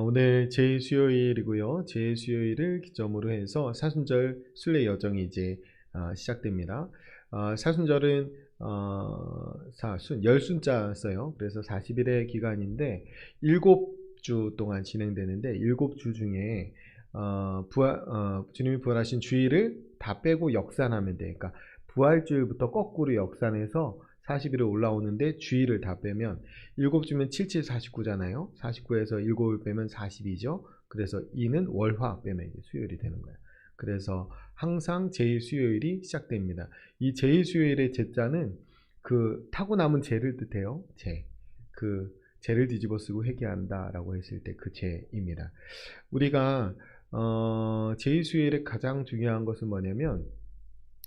오늘 제2수요일이고요. 제2수요일을 기점으로 해서 사순절 순례 여정이 이제 시작됩니다. 사순절은 열순자 써요. 그래서 40일의 기간인데 7주 동안 진행되는데 7주 중에 주님이 부활하신 주일을 다 빼고 역산하면 돼. 그러니까 부활주일부터 거꾸로 역산해서 40일에 올라오는데 주일을 다 빼면 7주면 7, 7, 49잖아요. 49에서 7을 빼면 42죠. 그래서 2는 월화 빼면 이제 수요일이 되는 거예요. 그래서 항상 제2수요일이 시작됩니다. 이 제2수요일의 제자는 그 타고 남은 죄를 뜻해요. 죄. 그 죄를 뒤집어 쓰고 회개한다라고 했을 때 그 죄입니다. 우리가 제2수요일의 가장 중요한 것은 뭐냐면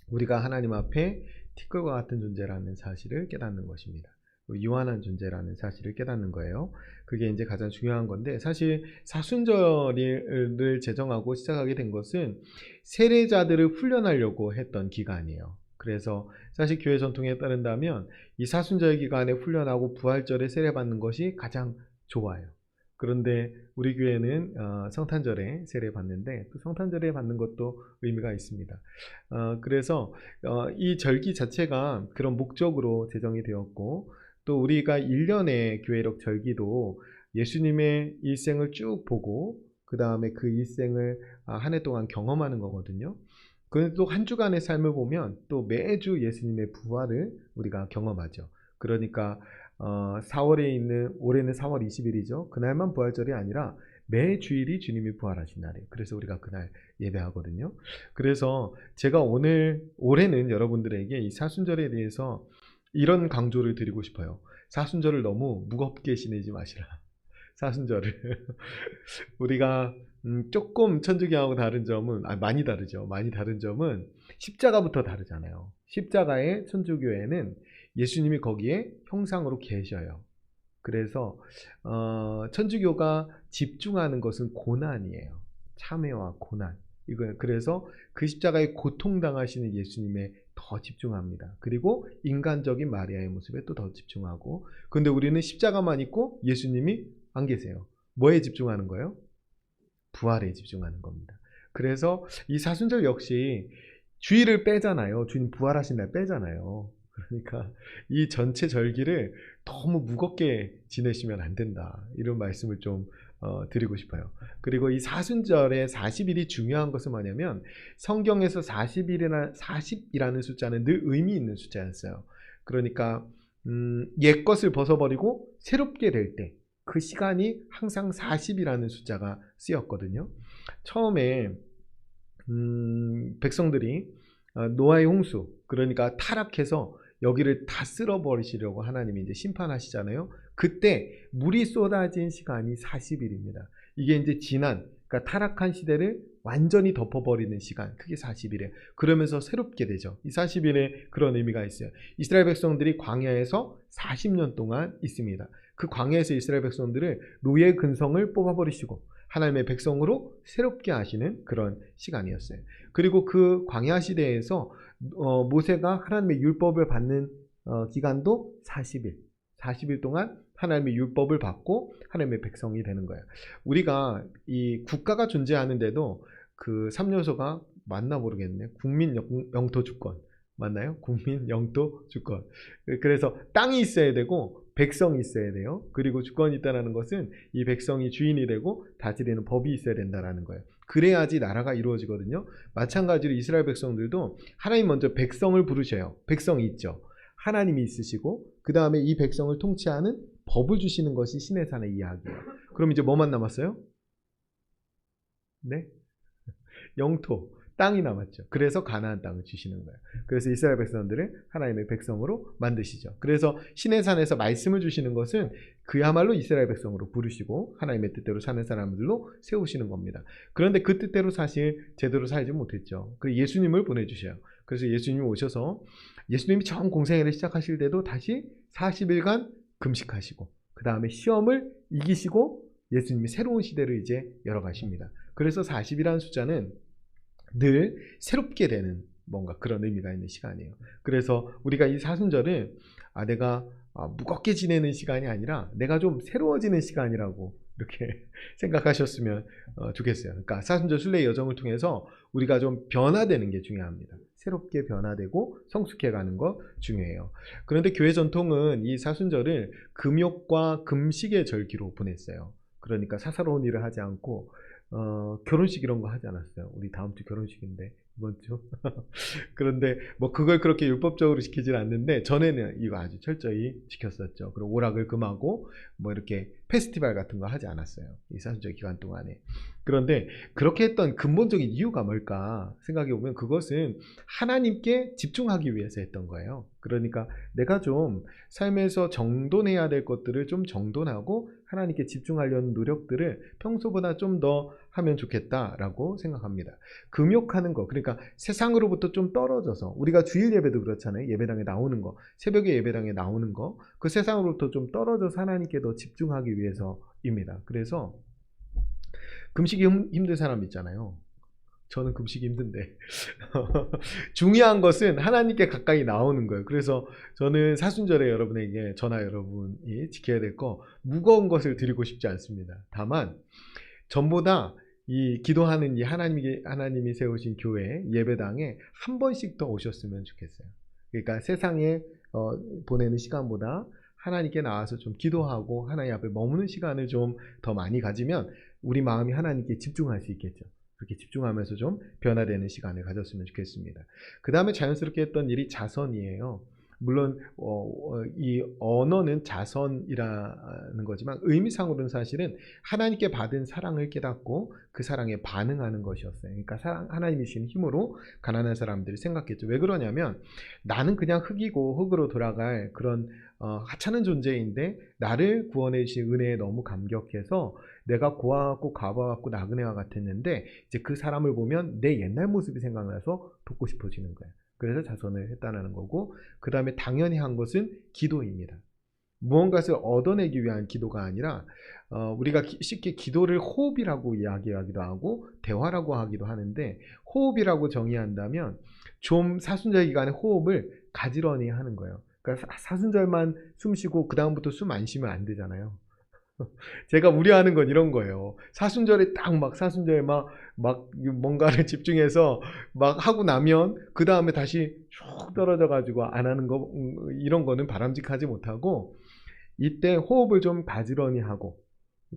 우리가 하나님 앞에 티끌과 같은 존재라는 사실을 깨닫는 것입니다. 유한한 존재라는 사실을 깨닫는 거예요. 그게 이제 가장 중요한 건데, 사실 사순절을 제정하고 시작하게 된 것은 세례자들을 훈련하려고 했던 기간이에요. 그래서 사실 교회 전통에 따른다면 이 사순절 기간에 훈련하고 부활절에 세례받는 것이 가장 좋아요. 그런데 우리 교회는 성탄절에 세례 받는데 또 성탄절에 받는 것도 의미가 있습니다. 그래서 이 절기 자체가 그런 목적으로 제정이 되었고, 또 우리가 1년의 교회력 절기도 예수님의 일생을 쭉 보고 그 다음에 그 일생을 한 해 동안 경험하는 거거든요. 그런데 또 한 주간의 삶을 보면 또 매주 예수님의 부활을 우리가 경험하죠. 그러니까 4월에 있는, 올해는 4월 20일이죠. 그날만 부활절이 아니라 매 주일이 주님이 부활하신 날이에요. 그래서 우리가 그날 예배하거든요. 그래서 제가 올해는 여러분들에게 이 사순절에 대해서 이런 강조를 드리고 싶어요. 사순절을 너무 무겁게 지내지 마시라. 사순절을 우리가 조금 천주교하고 다른 점은 많이 다르죠. 많이 다른 점은 십자가부터 다르잖아요. 십자가의 천주교회는 예수님이 거기에 형상으로 계셔요. 그래서 천주교가 집중하는 것은 고난이에요. 참회와 고난. 그래서 그 십자가에 고통당하시는 예수님에 더 집중합니다. 그리고 인간적인 마리아의 모습에 또 더 집중하고. 그런데 우리는 십자가만 있고 예수님이 안 계세요. 뭐에 집중하는 거예요? 부활에 집중하는 겁니다. 그래서 이 사순절 역시 주일을 빼잖아요. 주님 부활하신 날 빼잖아요. 그러니까 이 전체 절기를 너무 무겁게 지내시면 안 된다. 이런 말씀을 좀 드리고 싶어요. 그리고 이 사순절의 40일이 중요한 것은 뭐냐면 성경에서 40이라는 숫자는 늘 의미 있는 숫자였어요. 그러니까 옛 것을 벗어버리고 새롭게 될 때 그 시간이 항상 40이라는 숫자가 쓰였거든요. 처음에 백성들이 노아의 홍수, 그러니까 타락해서 여기를 다 쓸어버리시려고 하나님이 이제 심판하시잖아요. 그때 물이 쏟아진 시간이 40일입니다. 이게 이제 그러니까 타락한 시대를 완전히 덮어버리는 시간, 그게 40일이에요. 그러면서 새롭게 되죠. 이 40일에 그런 의미가 있어요. 이스라엘 백성들이 광야에서 40년 동안 있습니다. 그 광야에서 이스라엘 백성들을 노예 근성을 뽑아버리시고 하나님의 백성으로 새롭게 하시는 그런 시간이었어요. 그리고 그 광야 시대에서 모세가 하나님의 율법을 받는 기간도 40일. 40일 동안 하나님의 율법을 받고 하나님의 백성이 되는 거예요. 우리가 이 국가가 존재하는데도 그 3요소가 맞나 모르겠네. 국민 영토 주권. 맞나요? 국민 영토 주권. 그래서 땅이 있어야 되고 백성이 있어야 돼요. 그리고 주권이 있다는 것은 이 백성이 주인이 되고 다스리는 법이 있어야 된다는 거예요. 그래야지 나라가 이루어지거든요. 마찬가지로 이스라엘 백성들도 하나님 먼저 백성을 부르셔요. 백성이 있죠. 하나님이 있으시고 그 다음에 이 백성을 통치하는 법을 주시는 것이 시내산의 이야기예요. 그럼 이제 뭐만 남았어요? 네? 영토, 땅이 남았죠. 그래서 가나안 땅을 주시는 거예요. 그래서 이스라엘 백성들을 하나님의 백성으로 만드시죠. 그래서 시내산에서 말씀을 주시는 것은 그야말로 이스라엘 백성으로 부르시고 하나님의 뜻대로 사는 사람들로 세우시는 겁니다. 그런데 그 뜻대로 사실 제대로 살지 못했죠. 그래서 예수님을 보내주셔요. 그래서 예수님이 오셔서 예수님이 처음 공생애를 시작하실 때도 다시 40일간 금식하시고 그 다음에 시험을 이기시고 예수님이 새로운 시대를 이제 열어가십니다. 그래서 40이라는 숫자는 늘 새롭게 되는 뭔가 그런 의미가 있는 시간이에요. 그래서 우리가 이 사순절을 내가 무겁게 지내는 시간이 아니라 내가 좀 새로워지는 시간이라고 이렇게 생각하셨으면 좋겠어요. 그러니까 사순절 순례의 여정을 통해서 우리가 좀 변화되는 게 중요합니다. 새롭게 변화되고 성숙해가는 거 중요해요. 그런데 교회 전통은 이 사순절을 금욕과 금식의 절기로 보냈어요. 그러니까 사사로운 일을 하지 않고 결혼식 이런 거 하지 않았어요. 우리 다음 주 결혼식인데 이번 주. 그런데 뭐 그걸 그렇게 율법적으로 지키질 않는데 전에는 이거 아주 철저히 지켰었죠. 그리고 오락을 금하고 뭐 이렇게 페스티벌 같은 거 하지 않았어요. 이 사순절 기간 동안에. 그런데 그렇게 했던 근본적인 이유가 뭘까 생각해 보면 그것은 하나님께 집중하기 위해서 했던 거예요. 그러니까 내가 좀 삶에서 정돈해야 될 것들을 좀 정돈하고 하나님께 집중하려는 노력들을 평소보다 좀 더 하면 좋겠다라고 생각합니다. 금욕하는 거, 그러니까 세상으로부터 좀 떨어져서 우리가 주일 예배도 그렇잖아요. 예배당에 나오는 거, 새벽에 예배당에 나오는 거, 그 세상으로부터 좀 떨어져서 하나님께 더 집중하기 위해서입니다. 그래서 금식이 힘든 사람 있잖아요. 저는 금식이 힘든데 중요한 것은 하나님께 가까이 나오는 거예요. 그래서 저는 사순절에 여러분에게 저나 여러분이 지켜야 될 거 무거운 것을 드리고 싶지 않습니다. 다만 전보다 이 기도하는 이 하나님이 세우신 교회 예배당에 한 번씩 더 오셨으면 좋겠어요. 그러니까 세상에 보내는 시간보다 하나님께 나와서 좀 기도하고 하나님 앞에 머무는 시간을 좀 더 많이 가지면 우리 마음이 하나님께 집중할 수 있겠죠. 그렇게 집중하면서 좀 변화되는 시간을 가졌으면 좋겠습니다. 그 다음에 자연스럽게 했던 일이 자선이에요. 물론 이 언어는 자선이라는 거지만 의미상으로는 사실은 하나님께 받은 사랑을 깨닫고 그 사랑에 반응하는 것이었어요. 그러니까 하나님이 주신 힘으로 가난한 사람들이 생각했죠. 왜 그러냐면 나는 그냥 흙이고 흙으로 돌아갈 그런 하찮은 존재인데 나를 구원해 주신 은혜에 너무 감격해서 내가 고아갖고 가봐갖고 나그네와 같았는데 이제 그 사람을 보면 내 옛날 모습이 생각나서 돕고 싶어지는 거예요. 그래서 자선을 했다는 거고, 그 다음에 당연히 한 것은 기도입니다. 무언가를 얻어내기 위한 기도가 아니라 우리가 쉽게 기도를 호흡이라고 이야기하기도 하고 대화라고 하기도 하는데, 호흡이라고 정의한다면 좀 사순절 기간에 호흡을 가지런히 하는 거예요. 그러니까 사순절만 숨 쉬고 그 다음부터 숨 안 쉬면 안 되잖아요. 제가 우려하는 건 이런 거예요. 사순절에 딱 막 사순절에 막 뭔가를 집중해서 막 하고 나면 그 다음에 다시 쭉 떨어져 가지고 안 하는 거, 이런 거는 바람직하지 못하고 이때 호흡을 좀 가지런히 하고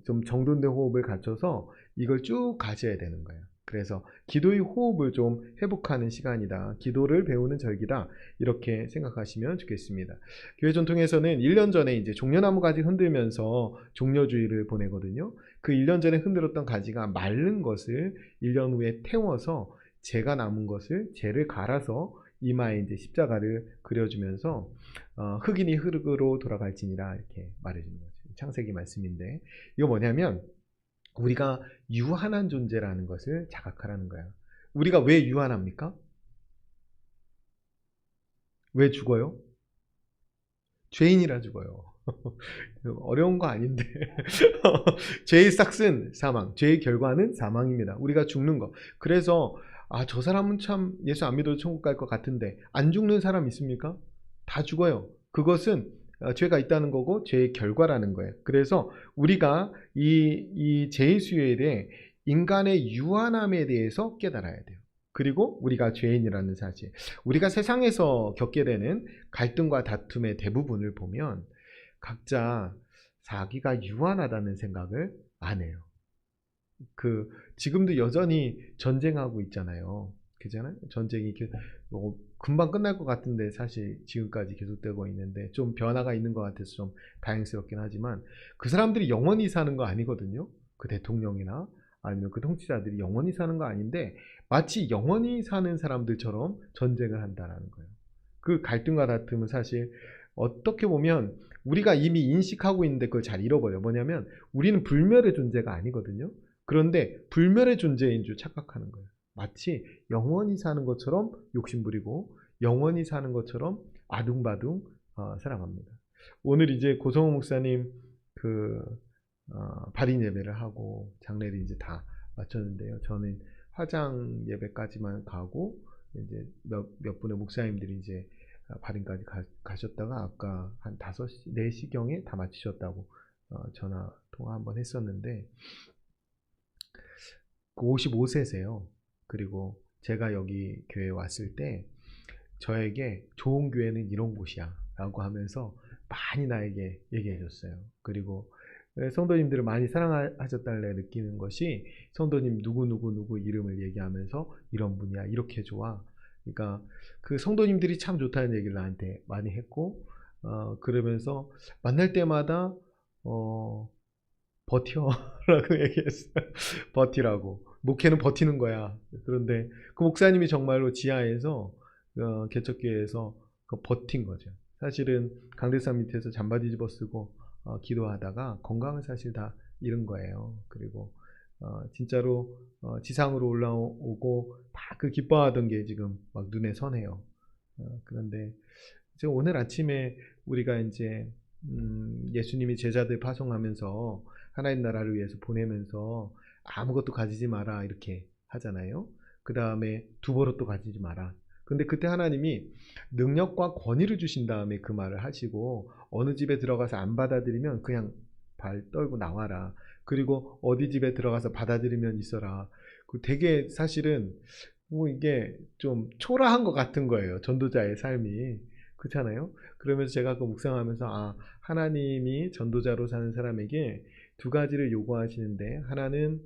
좀 정돈된 호흡을 갖춰서 이걸 쭉 가져야 되는 거예요. 그래서 기도의 호흡을 좀 회복하는 시간이다. 기도를 배우는 절기다. 이렇게 생각하시면 좋겠습니다. 교회 전통에서는 1년 전에 이제 종려나무 가지 흔들면서 종려주의를 보내거든요. 그 1년 전에 흔들었던 가지가 마른 것을 1년 후에 태워서 재가 남은 것을 재를 갈아서 이마에 이제 십자가를 그려주면서 흑인이 흙으로 돌아갈지니라 이렇게 말해주는 거죠. 창세기 말씀인데 이거 뭐냐면 우리가 유한한 존재라는 것을 자각하라는 거예요. 우리가 왜 유한합니까? 왜 죽어요? 죄인이라 죽어요. 어려운 거 아닌데 죄의 싹은 사망, 죄의 결과는 사망입니다. 우리가 죽는 거. 그래서 저 사람은 참 예수 안 믿어도 천국 갈 것 같은데 안 죽는 사람 있습니까? 다 죽어요. 그것은 죄가 있다는 거고 죄의 결과라는 거예요. 그래서 우리가 이 죄의 수요일에 인간의 유한함에 대해서 깨달아야 돼요. 그리고 우리가 죄인이라는 사실. 우리가 세상에서 겪게 되는 갈등과 다툼의 대부분을 보면 각자 자기가 유한하다는 생각을 안 해요. 지금도 여전히 전쟁하고 있잖아요. 그잖아요? 전쟁이 금방 끝날 것 같은데 사실 지금까지 계속되고 있는데 좀 변화가 있는 것 같아서 좀 다행스럽긴 하지만 그 사람들이 영원히 사는 거 아니거든요. 그 대통령이나 아니면 그 통치자들이 영원히 사는 거 아닌데 마치 영원히 사는 사람들처럼 전쟁을 한다는 거예요. 그 갈등과 다툼은 사실 어떻게 보면 우리가 이미 인식하고 있는데 그걸 잘 잃어버려요. 뭐냐면 우리는 불멸의 존재가 아니거든요. 그런데 불멸의 존재인 줄 착각하는 거예요. 마치 영원히 사는 것처럼 욕심부리고 영원히 사는 것처럼 아둥바둥 살아갑니다. 오늘 이제 고성호 목사님 발인 예배를 하고 장례를 이제 다 마쳤는데요. 저는 화장 예배까지만 가고 이제 몇 분의 목사님들이 이제 발인까지 가셨다가 아까 한 5시, 4시경에 다 마치셨다고 전화 통화 한번 했었는데 55세세요. 그리고 제가 여기 교회에 왔을 때 저에게 좋은 교회는 이런 곳이야 라고 하면서 많이 나에게 얘기해 줬어요. 그리고 성도님들을 많이 사랑하셨달래 느끼는 것이 성도님 누구 이름을 얘기하면서 이런 분이야 이렇게 좋아. 그러니까 그 성도님들이 참 좋다는 얘기를 나한테 많이 했고 그러면서 만날 때마다 버텨 라고 얘기했어요. 버티라고. 목회는 버티는 거야. 그런데 그 목사님이 정말로 지하에서 개척교회에서 버틴 거죠. 사실은 강대상 밑에서 잠바디 집어 쓰고 기도하다가 건강을 사실 다 잃은 거예요. 그리고 진짜로 지상으로 올라오고 다 그 기뻐하던 게 지금 막 눈에 선해요. 그런데 지금 오늘 아침에 우리가 이제 예수님이 제자들 파송하면서 하나님 나라를 위해서 보내면서 아무것도 가지지 마라 이렇게 하잖아요. 그 다음에 두버릇도 가지지 마라. 근데 그때 하나님이 능력과 권위를 주신 다음에 그 말을 하시고 어느 집에 들어가서 안 받아들이면 그냥 발 떨고 나와라. 그리고 어디 집에 들어가서 받아들이면 있어라. 되게 사실은 뭐 이게 좀 초라한 것 같은 거예요. 전도자의 삶이. 그렇잖아요. 그러면서 제가 그 묵상하면서 하나님이 전도자로 사는 사람에게 두 가지를 요구하시는데 하나는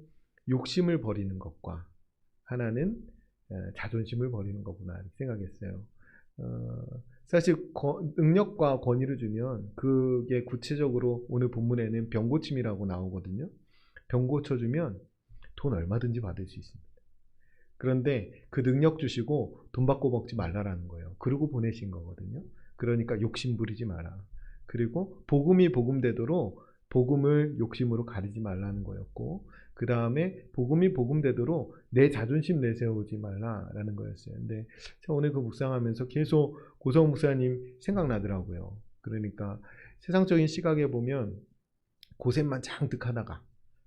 욕심을 버리는 것과 하나는 자존심을 버리는 거구나 이렇게 생각했어요. 사실 능력과 권위를 주면 그게 구체적으로 오늘 본문에는 병고침이라고 나오거든요. 병 고쳐주면 돈 얼마든지 받을 수 있습니다. 그런데 그 능력 주시고 돈 받고 먹지 말라라는 거예요. 그러고 보내신 거거든요. 그러니까 욕심 부리지 마라. 그리고 복음이 복음되도록 복음을 욕심으로 가리지 말라는 거였고 그 다음에 복음이 복음되도록 내 자존심 내세우지 말라라는 거였어요. 근데 제가 오늘 그 묵상하면서 계속 고성 목사님 생각나더라고요. 그러니까 세상적인 시각에 보면 고생만 잔뜩 하다가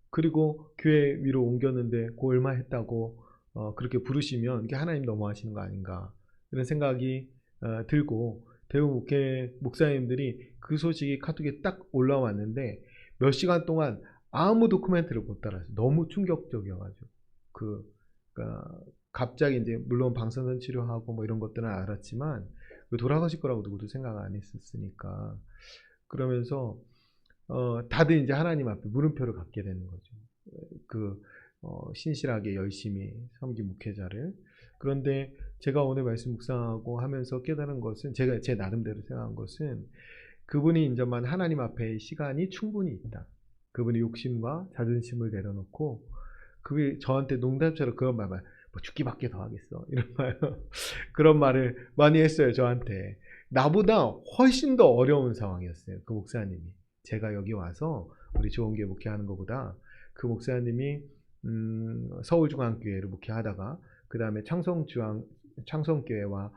그리고 교회 위로 옮겼는데 그 얼마 했다고 그렇게 부르시면 이게 하나님 너무하시는 거 아닌가 이런 생각이 들고 대부분 목사님들이 그 소식이 카톡에 딱 올라왔는데 몇 시간 동안 아무 코멘트를 못 달았어요. 너무 충격적이어가지고 그러니까 갑자기 이제 물론 방사선 치료하고 뭐 이런 것들은 알았지만 돌아가실 거라고 누구도 생각 안 했었으니까 그러면서 다들 이제 하나님 앞에 물음표를 갖게 되는 거죠. 신실하게 열심히 섬긴 목회자를. 그런데 제가 오늘 말씀 묵상하고 하면서 깨달은 것은 제가 제 나름대로 생각한 것은 그분이 인정한 하나님 앞에 시간이 충분히 있다. 그분이 욕심과 자존심을 내려놓고 그게 저한테 농담처럼 그런 말만 뭐 죽기밖에 더 하겠어 이런 말 그런 말을 많이 했어요. 저한테 나보다 훨씬 더 어려운 상황이었어요. 그 목사님이 제가 여기 와서 우리 좋은교회 목회하는 것보다 그 목사님이 서울중앙교회를 목회하다가 그 다음에 창성교회와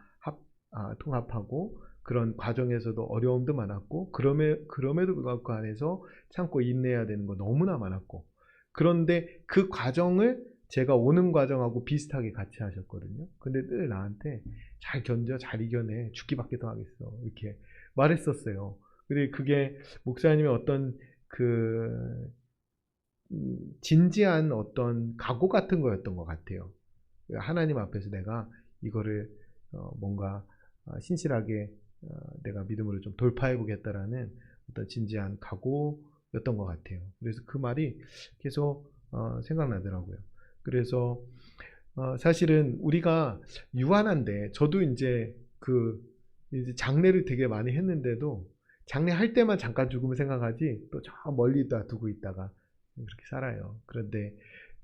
통합하고 그런 과정에서도 어려움도 많았고 그럼에도 불구하고 그 안에서 참고 인내해야 되는 거 너무나 많았고 그런데 그 과정을 제가 오는 과정하고 비슷하게 같이 하셨거든요. 근데 늘 나한테 잘 견뎌 잘 이겨내 죽기밖에 더 하겠어 이렇게 말했었어요. 그리고 그게 목사님의 어떤 진지한 어떤 각오 같은 거였던 것 같아요. 하나님 앞에서 내가 이거를 뭔가 신실하게 내가 믿음으로 좀 돌파해 보겠다라는 어떤 진지한 각오였던 것 같아요. 그래서 그 말이 계속 생각나더라고요. 그래서 사실은 우리가 유한한데 저도 이제 이제 장례를 되게 많이 했는데도 장례할 때만 잠깐 죽음을 생각하지 또 저 멀리다 두고 있다가 그렇게 살아요. 그런데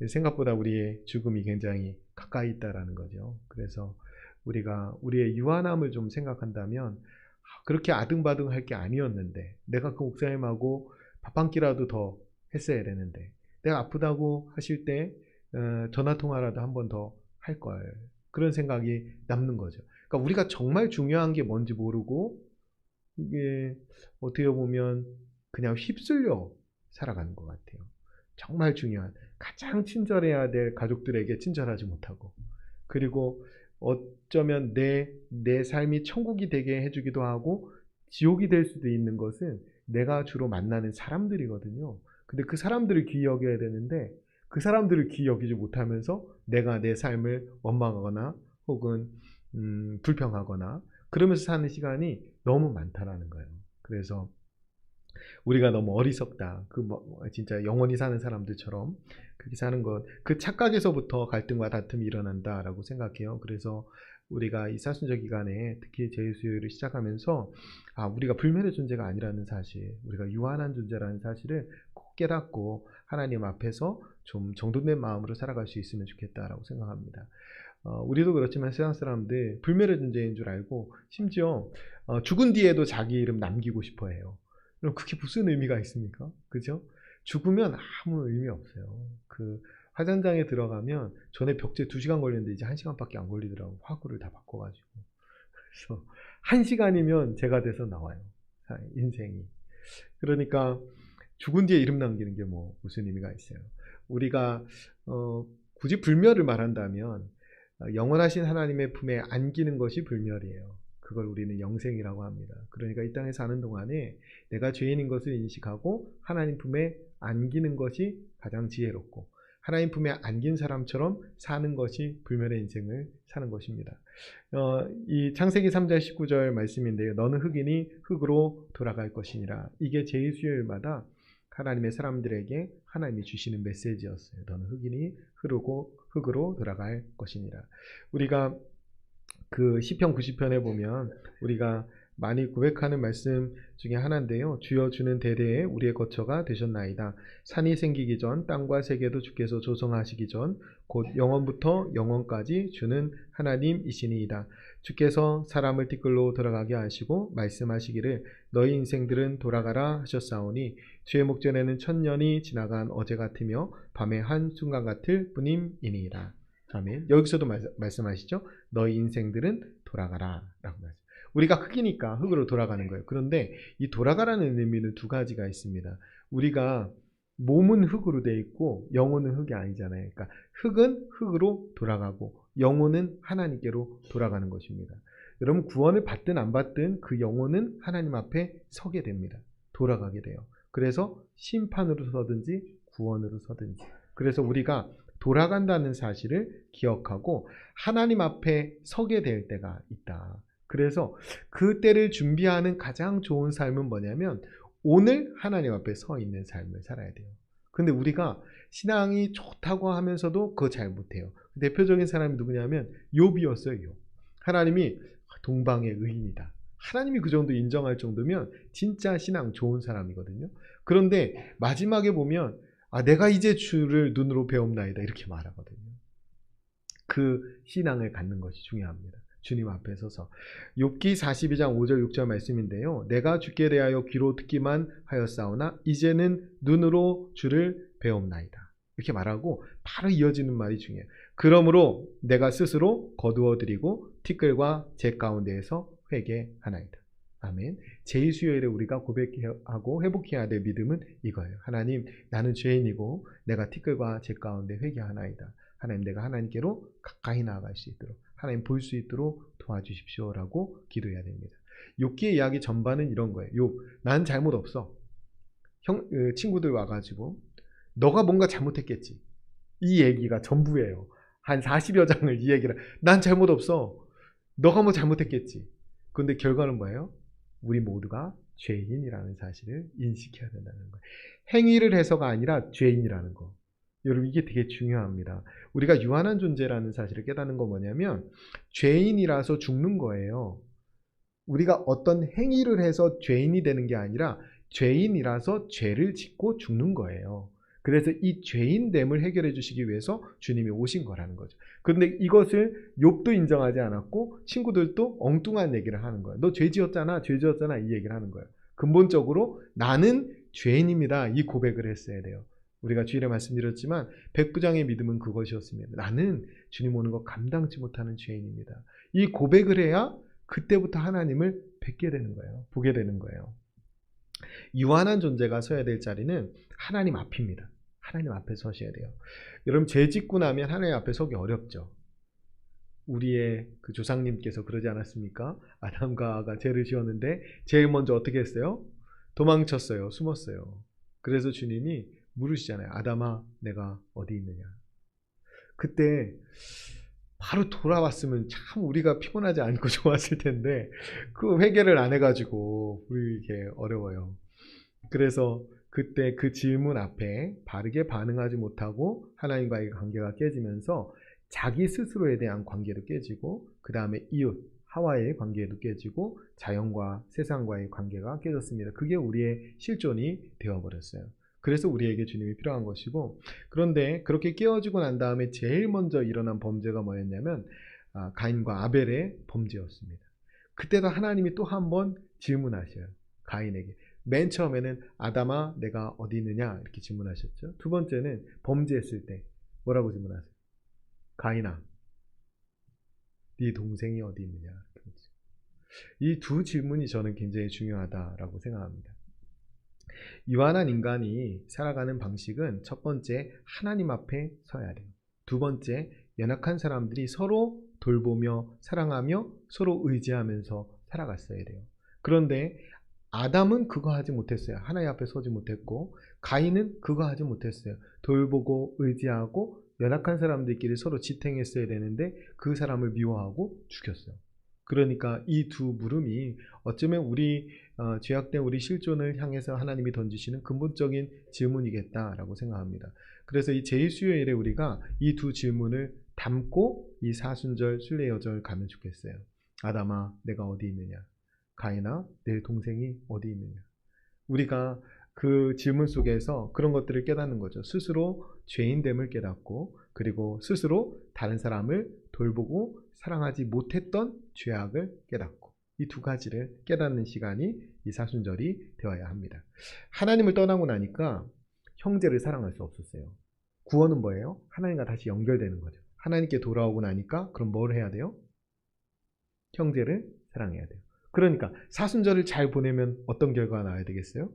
생각보다 우리의 죽음이 굉장히 가까이 있다라는 거죠. 그래서 우리가 우리의 유한함을 좀 생각한다면 그렇게 아등바등할 게 아니었는데 내가 그 목사님하고 밥 한 끼라도 더 했어야 되는데 내가 아프다고 하실 때 전화통화라도 한 번 더 할 걸 그런 생각이 남는 거죠. 그러니까 우리가 정말 중요한 게 뭔지 모르고 이게 어떻게 보면 그냥 휩쓸려 살아가는 것 같아요. 정말 중요한 가장 친절해야 될 가족들에게 친절하지 못하고 그리고 어쩌면 내 삶이 천국이 되게 해주기도 하고 지옥이 될 수도 있는 것은 내가 주로 만나는 사람들이거든요. 근데 그 사람들을 귀히 여겨야 되는데 그 사람들을 귀히 여기지 못하면서 내가 내 삶을 원망하거나 혹은 불평하거나 그러면서 사는 시간이 너무 많다라는 거예요. 그래서 우리가 너무 어리석다. 진짜 영원히 사는 사람들처럼 그렇게 사는 것, 그 착각에서부터 갈등과 다툼이 일어난다라고 생각해요. 그래서 우리가 이 사순절 기간에 특히 제수요일을 시작하면서 우리가 불멸의 존재가 아니라는 사실, 우리가 유한한 존재라는 사실을 꼭 깨닫고 하나님 앞에서 좀 정돈된 마음으로 살아갈 수 있으면 좋겠다라고 생각합니다. 우리도 그렇지만 세상 사람들 불멸의 존재인 줄 알고 심지어 죽은 뒤에도 자기 이름 남기고 싶어 해요. 그럼 그게 무슨 의미가 있습니까? 그죠? 죽으면 아무 의미 없어요. 그 화장장에 들어가면 전에 벽제 2시간 걸렸는데 이제 1시간밖에 안 걸리더라고요. 화구를 다 바꿔가지고. 그래서 1시간이면 제가 돼서 나와요. 인생이. 그러니까 죽은 뒤에 이름 남기는 게 뭐 무슨 의미가 있어요. 우리가 굳이 불멸을 말한다면 영원하신 하나님의 품에 안기는 것이 불멸이에요. 그걸 우리는 영생이라고 합니다. 그러니까 이 땅에 사는 동안에 내가 죄인인 것을 인식하고 하나님 품에 안기는 것이 가장 지혜롭고 하나님 품에 안긴 사람처럼 사는 것이 불멸의 인생을 사는 것입니다. 이 창세기 3장 19절 말씀인데요. 너는 흑이니 흑으로 돌아갈 것이니라. 이게 제2수요일마다 하나님의 사람들에게 하나님이 주시는 메시지였어요. 너는 흑이니 흑으로 돌아갈 것이니라. 우리가 그 시편 90편에 보면 우리가 많이 고백하는 말씀 중에 하나인데요. 주여 주는 대대에 우리의 거처가 되셨나이다. 산이 생기기 전 땅과 세계도 주께서 조성하시기 전 곧 영원부터 영원까지 주는 하나님이시니이다. 주께서 사람을 티끌로 돌아가게 하시고 말씀하시기를 너희 인생들은 돌아가라 하셨사오니 주의 목전에는 1000년이 지나간 어제 같으며 밤의 한순간 같을 뿐임이니이다. 아멘. 여기서도 말씀하시죠. 너희 인생들은 돌아가라 라고 말씀. 우리가 흑이니까 흑으로 돌아가는 거예요. 그런데 이 돌아가라는 의미는 두 가지가 있습니다. 우리가 몸은 흑으로 돼 있고 영혼은 흑이 아니잖아요. 그러니까 흑은 흑으로 돌아가고 영혼은 하나님께로 돌아가는 것입니다. 여러분 구원을 받든 안 받든 그 영혼은 하나님 앞에 서게 됩니다. 돌아가게 돼요. 그래서 심판으로 서든지 구원으로 서든지. 그래서 우리가 돌아간다는 사실을 기억하고 하나님 앞에 서게 될 때가 있다. 그래서 그 때를 준비하는 가장 좋은 삶은 뭐냐면 오늘 하나님 앞에 서 있는 삶을 살아야 돼요. 근데 우리가 신앙이 좋다고 하면서도 그거 잘 못해요. 대표적인 사람이 누구냐면 욥이었어요. 욥. 하나님이 동방의 의인이다. 하나님이 그 정도 인정할 정도면 진짜 신앙 좋은 사람이거든요. 그런데 마지막에 보면 내가 이제 주를 눈으로 배움나이다 이렇게 말하거든요. 그 신앙을 갖는 것이 중요합니다. 주님 앞에 서서. 욥기 42장 5절 6절 말씀인데요. 내가 주께 대하여 귀로 듣기만 하였사오나 이제는 눈으로 주를 배움나이다. 이렇게 말하고 바로 이어지는 말이 중요해요. 그러므로 내가 스스로 거두어드리고 티끌과 재 가운데에서 회개하나이다. 아멘. 제2수요일에 우리가 고백하고 회복해야 될 믿음은 이거예요. 하나님, 나는 죄인이고 내가 티끌과 재 가운데 회개하나이다. 하나님, 내가 하나님께로 가까이 나아갈 수 있도록 하나님 볼 수 있도록 도와주십시오라고 기도해야 됩니다. 욥기의 이야기 전반은 이런 거예요. 욥, 난 잘못 없어. 친구들 와가지고 너가 뭔가 잘못했겠지. 이 얘기가 전부예요. 한 40여 장을 이 얘기를. 난 잘못 없어. 너가 뭐 잘못했겠지. 그런데 결과는 뭐예요? 우리 모두가 죄인이라는 사실을 인식해야 된다는 거예요. 행위를 해서가 아니라 죄인이라는 거. 여러분 이게 되게 중요합니다. 우리가 유한한 존재라는 사실을 깨닫는 건 뭐냐면 죄인이라서 죽는 거예요. 우리가 어떤 행위를 해서 죄인이 되는 게 아니라 죄인이라서 죄를 짓고 죽는 거예요. 그래서 이 죄인됨을 해결해 주시기 위해서 주님이 오신 거라는 거죠. 그런데 이것을 욥도 인정하지 않았고 친구들도 엉뚱한 얘기를 하는 거예요. 너 죄 지었잖아, 죄 지었잖아 이 얘기를 하는 거예요. 근본적으로 나는 죄인입니다. 이 고백을 했어야 돼요. 우리가 주일에 말씀드렸지만 백부장의 믿음은 그것이었습니다. 나는 주님 오는 거 감당치 못하는 죄인입니다. 이 고백을 해야 그때부터 하나님을 뵙게 되는 거예요. 보게 되는 거예요. 유한한 존재가 서야 될 자리는 하나님 앞입니다. 하나님 앞에 서셔야 돼요. 여러분 죄 짓고 나면 하나님 앞에 서기 어렵죠. 우리의 그 조상님께서 그러지 않았습니까? 아담과 하와가 죄를 지었는데 제일 먼저 어떻게 했어요? 도망쳤어요. 숨었어요. 그래서 주님이 물으시잖아요. 아담아, 내가 어디 있느냐. 그때 바로 돌아왔으면 참 우리가 피곤하지 않고 좋았을 텐데 그 회개를 안 해가지고 우리 이게 어려워요. 그래서 그때 그 질문 앞에 바르게 반응하지 못하고 하나님과의 관계가 깨지면서 자기 스스로에 대한 관계도 깨지고 그 다음에 이웃 하와의 관계도 깨지고 자연과 세상과의 관계가 깨졌습니다. 그게 우리의 실존이 되어버렸어요. 그래서 우리에게 주님이 필요한 것이고, 그런데 그렇게 깨어지고 난 다음에 제일 먼저 일어난 범죄가 뭐였냐면 가인과 아벨의 범죄였습니다. 그때도 하나님이 또 한 번 질문하셔요. 가인에게. 맨 처음에는 아담아 내가 어디 있느냐 이렇게 질문하셨죠. 두 번째는 범죄했을 때 뭐라고 질문하세요? 가인아 네 동생이 어디 있느냐. 이 두 질문이 저는 굉장히 중요하다라고 생각합니다. 유한한 인간이 살아가는 방식은 첫 번째 하나님 앞에 서야 돼요. 두 번째 연약한 사람들이 서로 돌보며 사랑하며 서로 의지하면서 살아갔어야 돼요. 그런데 아담은 그거 하지 못했어요. 하나님 앞에 서지 못했고 가인은 그거 하지 못했어요. 돌보고 의지하고 연약한 사람들끼리 서로 지탱했어야 되는데 그 사람을 미워하고 죽였어요. 그러니까 이 두 물음이 어쩌면 우리 죄악된 우리 실존을 향해서 하나님이 던지시는 근본적인 질문이겠다라고 생각합니다. 그래서 이 제2수요일에 우리가 이 두 질문을 담고 이 사순절 순례여절 가면 좋겠어요. 아담아 내가 어디 있느냐. 가인아 내 동생이 어디 있느냐. 우리가 그 질문 속에서 그런 것들을 깨닫는 거죠. 스스로 죄인됨을 깨닫고 그리고 스스로 다른 사람을 돌보고 사랑하지 못했던 죄악을 깨닫고 이 두 가지를 깨닫는 시간이 이 사순절이 되어야 합니다. 하나님을 떠나고 나니까 형제를 사랑할 수 없었어요. 구원은 뭐예요? 하나님과 다시 연결되는 거죠. 하나님께 돌아오고 나니까 그럼 뭘 해야 돼요? 형제를 사랑해야 돼요. 그러니까 사순절을 잘 보내면 어떤 결과가 나와야 되겠어요?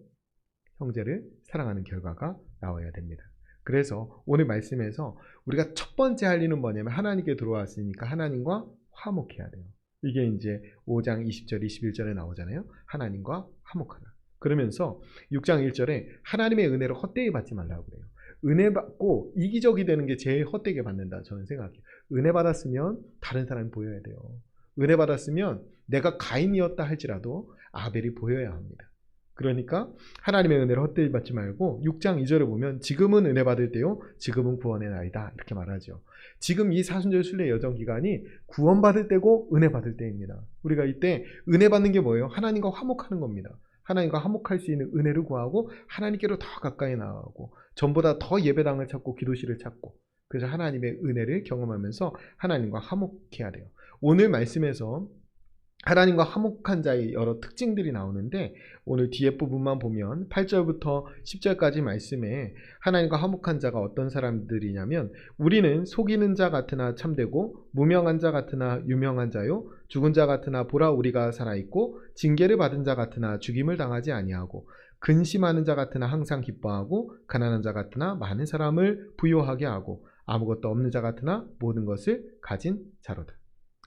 형제를 사랑하는 결과가 나와야 됩니다. 그래서 오늘 말씀에서 우리가 첫 번째 할 일은 뭐냐면 하나님께 들어왔으니까 하나님과 화목해야 돼요. 이게 이제 5장 20절 21절에 나오잖아요. 하나님과 화목하라. 그러면서 6장 1절에 하나님의 은혜를 헛되이 받지 말라고 그래요. 은혜 받고 이기적이 되는 게 제일 헛되게 받는다 저는 생각해요. 은혜 받았으면 다른 사람이 보여야 돼요. 은혜 받았으면 내가 가인이었다 할지라도 아벨이 보여야 합니다. 그러니까 하나님의 은혜를 헛되이 받지 말고 6장 2절을 보면 지금은 은혜 받을 때요 지금은 구원의 날이다 이렇게 말하죠. 지금 이 사순절 순례 여정 기간이 구원받을 때고 은혜 받을 때입니다. 우리가 이때 은혜 받는 게 뭐예요? 하나님과 화목하는 겁니다. 하나님과 화목할 수 있는 은혜를 구하고 하나님께로 더 가까이 나아가고 전보다 더 예배당을 찾고 기도실을 찾고 그래서 하나님의 은혜를 경험하면서 하나님과 화목해야 돼요. 오늘 말씀에서 하나님과 화목한 자의 여러 특징들이 나오는데 오늘 뒤에 부분만 보면 8절부터 10절까지 말씀에 하나님과 화목한 자가 어떤 사람들이냐면 우리는 속이는 자 같으나 참되고 무명한 자 같으나 유명한 자요 죽은 자 같으나 보라 우리가 살아있고 징계를 받은 자 같으나 죽임을 당하지 아니하고 근심하는 자 같으나 항상 기뻐하고 가난한 자 같으나 많은 사람을 부요하게 하고 아무것도 없는 자 같으나 모든 것을 가진 자로다.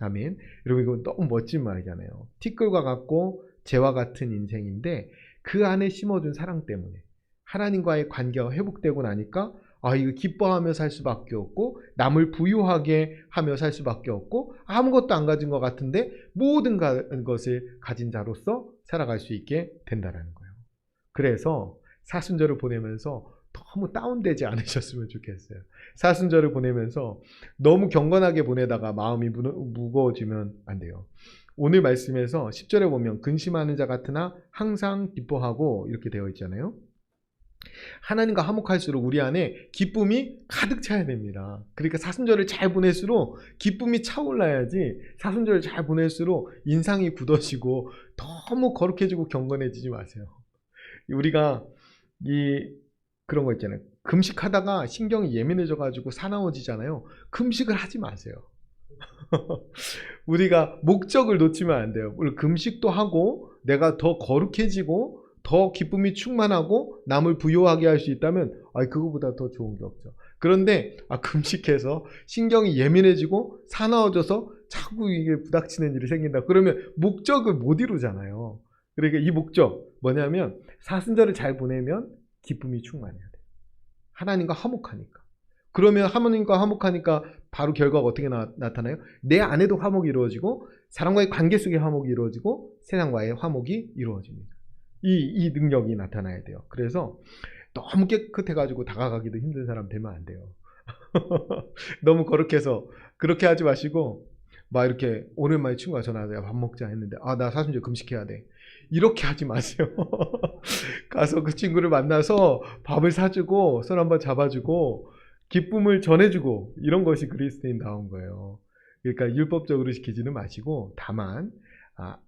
아멘. 여러분 이거 너무 멋진 말이잖아요. 티끌과 같고 재와 같은 인생인데 그 안에 심어준 사랑 때문에 하나님과의 관계가 회복되고 나니까 이거 기뻐하며 살 수밖에 없고 남을 부유하게 하며 살 수밖에 없고 아무것도 안 가진 것 같은데 모든 것을 가진 자로서 살아갈 수 있게 된다는 거예요. 그래서 사순절을 보내면서 너무 다운되지 않으셨으면 좋겠어요. 사순절을 보내면서 너무 경건하게 보내다가 마음이 무거워지면 안 돼요. 오늘 말씀에서 10절에 보면 근심하는 자 같으나 항상 기뻐하고 이렇게 되어 있잖아요. 하나님과 화목할수록 우리 안에 기쁨이 가득 차야 됩니다. 그러니까 사순절을 잘 보낼수록 기쁨이 차올라야지 사순절을 잘 보낼수록 인상이 굳어지고 너무 거룩해지고 경건해지지 마세요. 우리가 그런 거 있잖아요. 금식하다가 신경이 예민해져가지고 사나워지잖아요. 금식을 하지 마세요. 우리가 목적을 놓치면 안 돼요. 우리 금식도 하고 내가 더 거룩해지고 더 기쁨이 충만하고 남을 부요하게 할 수 있다면 그거보다 더 좋은 게 없죠. 그런데 금식해서 신경이 예민해지고 사나워져서 자꾸 이게 부닥치는 일이 생긴다. 그러면 목적을 못 이루잖아요. 그러니까 이 목적 뭐냐면 사순절을 잘 보내면 기쁨이 충만해야 돼요. 하나님과 화목하니까. 그러면 하나님과 화목하니까 바로 결과가 어떻게 나타나요? 내 안에도 화목이 이루어지고 사람과의 관계 속에 화목이 이루어지고 세상과의 화목이 이루어집니다. 이 능력이 나타나야 돼요. 그래서 너무 깨끗해가지고 다가가기도 힘든 사람 되면 안 돼요. 너무 거룩해서 그렇게 하지 마시고 막 이렇게 오랜만에 친구가 전화해서 밥 먹자 했는데 나 사순절 금식해야 돼. 이렇게 하지 마세요. 가서 그 친구를 만나서 밥을 사주고 손 한번 잡아주고 기쁨을 전해주고 이런 것이 그리스도인다운 거예요. 그러니까 율법적으로 시키지는 마시고 다만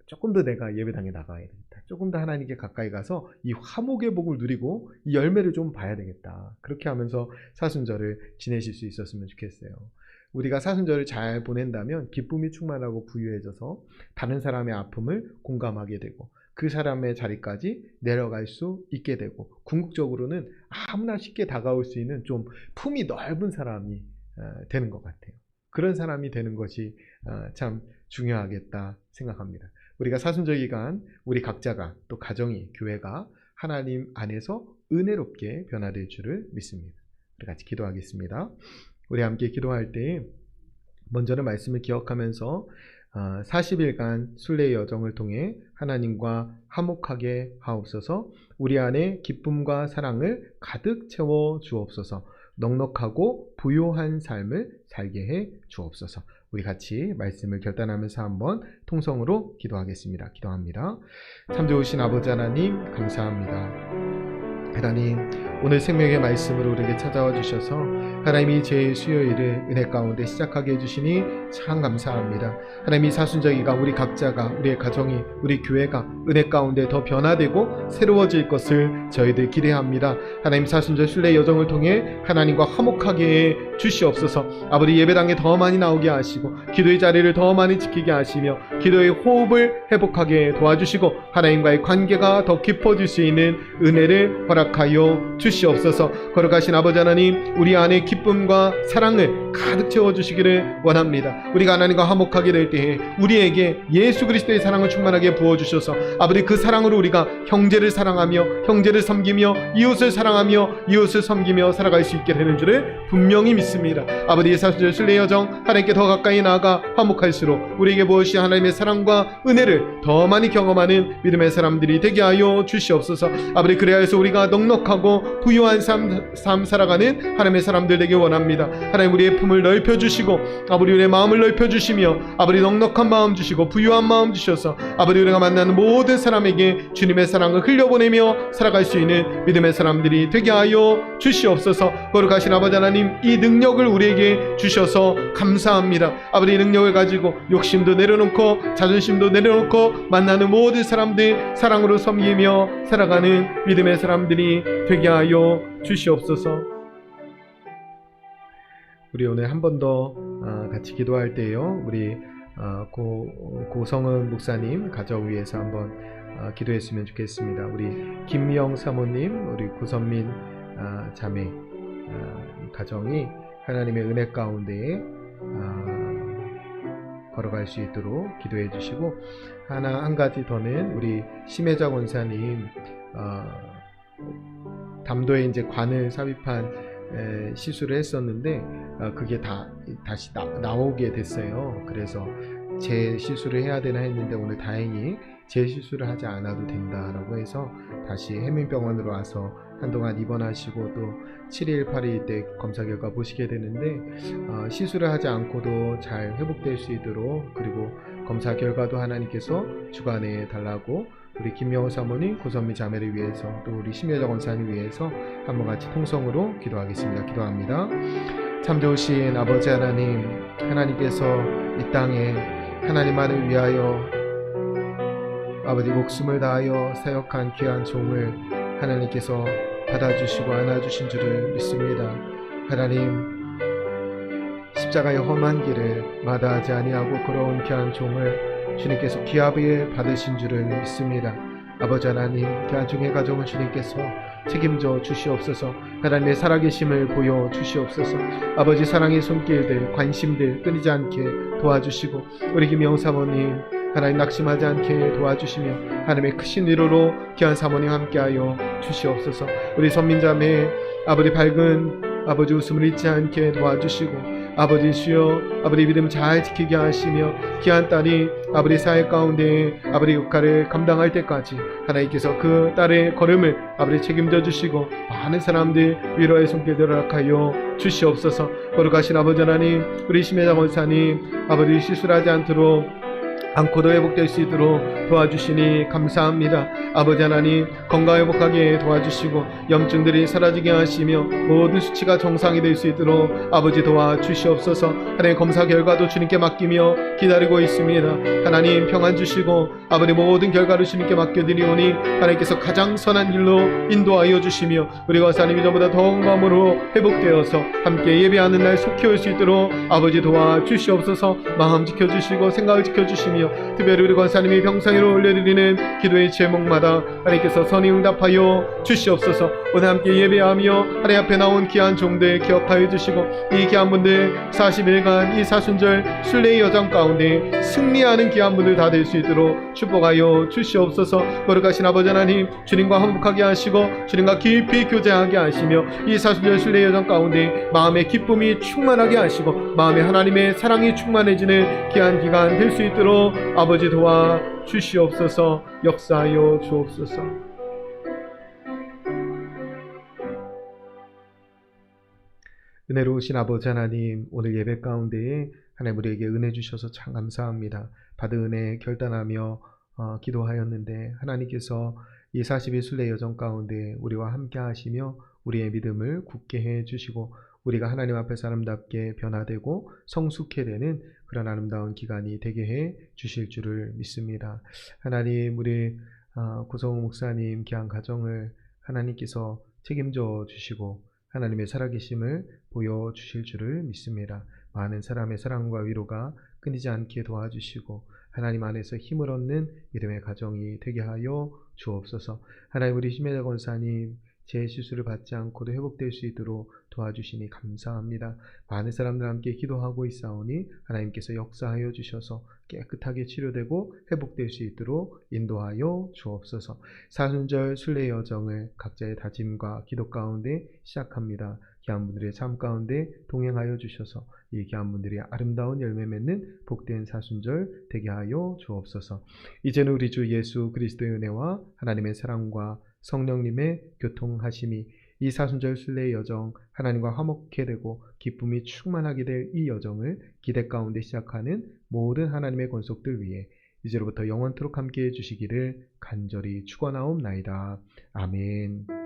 조금 더 내가 예배당에 나가야 되겠다. 조금 더 하나님께 가까이 가서 이 화목의 복을 누리고 이 열매를 좀 봐야 되겠다. 그렇게 하면서 사순절을 지내실 수 있었으면 좋겠어요. 우리가 사순절을 잘 보낸다면 기쁨이 충만하고 부유해져서 다른 사람의 아픔을 공감하게 되고 그 사람의 자리까지 내려갈 수 있게 되고 궁극적으로는 아무나 쉽게 다가올 수 있는 좀 품이 넓은 사람이 되는 것 같아요. 그런 사람이 되는 것이 참 중요하겠다 생각합니다. 우리가 사순절 기간 우리 각자가 또 가정이 교회가 하나님 안에서 은혜롭게 변화될 줄을 믿습니다. 우리 같이 기도하겠습니다. 우리 함께 기도할 때 먼저는 말씀을 기억하면서 40일간 순례의 여정을 통해 하나님과 화목하게 하옵소서. 우리 안에 기쁨과 사랑을 가득 채워 주옵소서. 넉넉하고 부요한 삶을 살게 해 주옵소서. 우리 같이 말씀을 결단하면서 한번 통성으로 기도하겠습니다. 기도합니다. 참 좋으신 아버지 하나님 감사합니다. 하나님 오늘 생명의 말씀으로 우리에게 찾아와 주셔서 하나님이 제 수요일을 은혜 가운데 시작하게 해주시니 참 감사합니다. 하나님이 사순절 기간 우리 각자가 우리의 가정이 우리 교회가 은혜 가운데 더 변화되고 새로워질 것을 저희들 기대합니다. 하나님 사순절 순례 여정을 통해 하나님과 화목하게 해 주시옵소서. 아버지 예배당에 더 많이 나오게 하시고 기도의 자리를 더 많이 지키게 하시며 기도의 호흡을 회복하게 도와주시고 하나님과의 관계가 더 깊어질 수 있는 은혜를 허락하여 주시옵소서. 거룩하신 아버지 하나님 우리 안에 기쁨과 사랑을 가득 채워주시기를 원합니다. 우리가 하나님과 화목하게 될 때에 우리에게 예수 그리스도의 사랑을 충만하게 부어주셔서 아버지 그 사랑으로 우리가 형제를 사랑하며 형제를 섬기며 이웃을 사랑하며 이웃을 섬기며 살아갈 수 있게 되는 줄을 분명히 믿습니다. 아버지의 사순절 순례 여정 하나님께 더 가까이 나아가 화목할수록 우리에게 무엇이 하나님의 사랑과 은혜를 더 많이 경험하는 믿음의 사람들이 되게 하여 주시옵소서. 아버지 그래야 해서 우리가 넉넉하고 부유한 삶 살아가는 하나님의 사람들 되기 원합니다. 하나님 우리의 품을 넓혀주시고 아버지 우리의 마음을 넓혀주시며 아버지 넉넉한 마음 주시고 부유한 마음 주셔서 아버지 우리가 만나는 모든 사람에게 주님의 사랑을 흘려보내며 살아갈 수 있는 믿음의 사람들이 되게 하여 주시옵소서. 거룩하신 아버지 하나님 이 능력을 우리에게 주셔서 감사합니다. 아버지 이 능력을 가지고 욕심도 내려놓고 자존심도 내려놓고 만나는 모든 사람들 사랑으로 섬기며 살아가는 믿음의 사람들이 되게 하여 주시옵소서. 우리 오늘 한 번 더 같이 기도할 때요. 우리 고성은 목사님 가정 위해서 한번 기도했으면 좋겠습니다. 우리 김미영 사모님, 우리 고선민 자매 가정이 하나님의 은혜 가운데에 걸어갈 수 있도록 기도해 주시고 한 가지 더는 우리 심혜자 권사님 담도에 이제 관을 삽입한 시술을 했었는데 그게 다시 나오게 됐어요. 그래서 재시술을 해야 되나 했는데 오늘 다행히 재시술을 하지 않아도 된다라고 해서 다시 해민병원으로 와서 한동안 입원하시고 또 7일 8일 때 검사 결과 보시게 되는데 시술을 하지 않고도 잘 회복될 수 있도록 그리고 검사 결과도 하나님께서 주관해 달라고 우리 김명호 사모님, 고선미 자매를 위해서 또 우리 심혜자 권사님 위해서 한번 같이 통성으로 기도하겠습니다. 기도합니다. 참 좋으신 아버지 하나님, 하나님께서 이 땅에 하나님만을 위하여 아버지 목숨을 다하여 사역한 귀한 종을 하나님께서 받아주시고 안아주신 줄을 믿습니다. 하나님 십자가의 험한 길을 마다하지 아니하고 걸어온 귀한 종을 주님께서 귀하게 받으신 줄을 믿습니다. 아버지 하나님 귀한 종의 가정을 주님께서 책임져 주시옵소서. 하나님의 살아계심을 보여 주시옵소서. 아버지 사랑의 손길들 관심들 끊이지 않게 도와주시고 우리 김영 사모님 하나님 낙심하지 않게 도와주시며 하나님의 크신 위로로 귀한 사모님 함께하여 주시옵소서. 우리 선민자매 아버지 밝은 아버지 웃음을 잊지 않게 도와주시고 아버지 주여 아버지 믿음 잘 지키게 하시며 귀한 딸이 아버지 사회 가운데 아버지 역할을 감당할 때까지 하나님께서 그 딸의 걸음을 아버지 책임져 주시고 많은 사람들 위로의 손길들을 허락하여 주시옵소서. 거룩하신 아버지 하나님, 우리 심혜자 권사님 아버지 실수를 하지 않고도 회복될 수 있도록 도와주시니 감사합니다. 아버지 하나님 건강 회복하게 도와주시고 염증들이 사라지게 하시며 모든 수치가 정상이 될 수 있도록 아버지 도와주시옵소서. 하나님 검사 결과도 주님께 맡기며 기다리고 있습니다. 하나님 평안 주시고 아버지 모든 결과를 주님께 맡겨드리오니 하나님께서 가장 선한 길로 인도하여 주시며 우리 권사님이 저보다 더욱 마음으로 회복되어서 함께 예배하는 날 속히 올 수 있도록 아버지 도와주시옵소서. 마음 지켜주시고 생각을 지켜주시며 특별히 우리 권사님이 평상으로 올려드리는 기도의 제목마다 하나님께서 선히 응답하여 주시옵소서. 오늘 함께 예배하며 하나님 앞에 나온 귀한 종들 기억하여 주시고 이 귀한 분들 40일간 이 사순절 순례의 여정 가운데 승리하는 귀한 분들 다 될 수 있도록 축복하여 주시옵소서. 거룩하신 아버지 하나님, 주님과 화목하게 하시고 주님과 깊이 교제하게 하시며 이 사순절 순례의 여정 가운데 마음의 기쁨이 충만하게 하시고 마음에 하나님의 사랑이 충만해지는 귀한 기간 될 수 있도록 아버지 도와 주시옵소서. 역사하여 주옵소서. 은혜로우신 아버지 하나님, 오늘 예배 가운데에 하나님 우리에게 은혜 주셔서 참 감사합니다. 받은 은혜 결단하며 기도하였는데 하나님께서 이 40일 순례 여정 가운데 우리와 함께 하시며 우리의 믿음을 굳게 해 주시고 우리가 하나님 앞에서 아름답게 변화되고 성숙해 되는 그런 아름다운 기간이 되게 해 주실 줄을 믿습니다. 하나님, 우리 고성우 목사님 귀한 가정을 하나님께서 책임져 주시고 하나님의 살아계심을 보여주실 줄을 믿습니다. 많은 사람의 사랑과 위로가 끊이지 않게 도와주시고 하나님 안에서 힘을 얻는 믿음의 가정이 되게 하여 주옵소서. 하나님, 우리 심혜자 권사님 제 실수를 받지 않고도 회복될 수 있도록 도와주시니 감사합니다. 많은 사람들 함께 기도하고 있사오니 하나님께서 역사하여 주셔서 깨끗하게 치료되고 회복될 수 있도록 인도하여 주옵소서. 사순절 순례 여정을 각자의 다짐과 기도 가운데 시작합니다. 귀한 분들의 삶 가운데 동행하여 주셔서 이 귀한 분들이 아름다운 열매 맺는 복된 사순절 되게 하여 주옵소서. 이제는 우리 주 예수 그리스도의 은혜와 하나님의 사랑과 성령님의 교통하심이 이 사순절 순례의 여정 하나님과 화목해 되고 기쁨이 충만하게 될 이 여정을 기대 가운데 시작하는 모든 하나님의 권속들 위해 이제로부터 영원토록 함께해 주시기를 간절히 축원하옵나이다. 아멘.